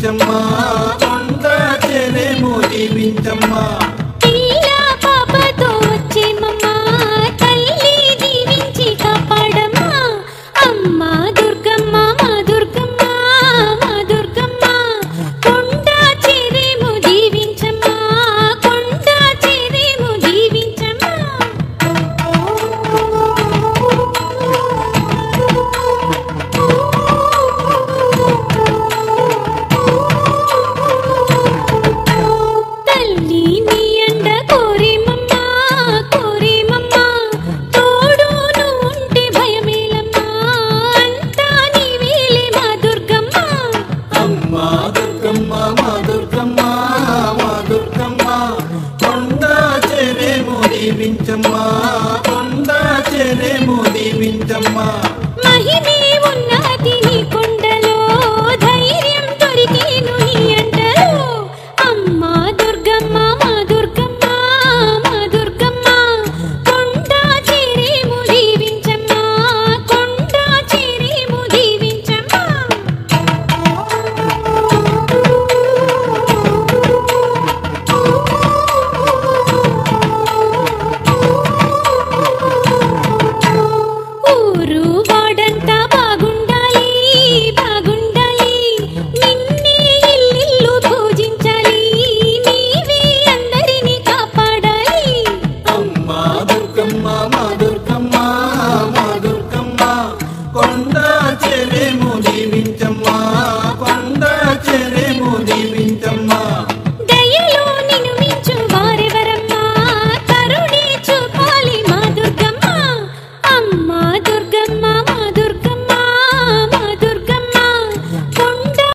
దీవించమ్మా కొండ చెరేము దీవించమ్మా దీవించమ్మా కొండ చెరేము దీవించమ్మా మహిమే ఉన్నది నీ కొండలో ధైర్యం దొరికేను నీ అంటలో అమ్మా దుర్గమ్మ మా దుర్గమ్మ మా దుర్గమ్మ కొండ చెరేము దీవించమ్మా కొండ చెరేము దీవించమ్మా దుర్గమ్మ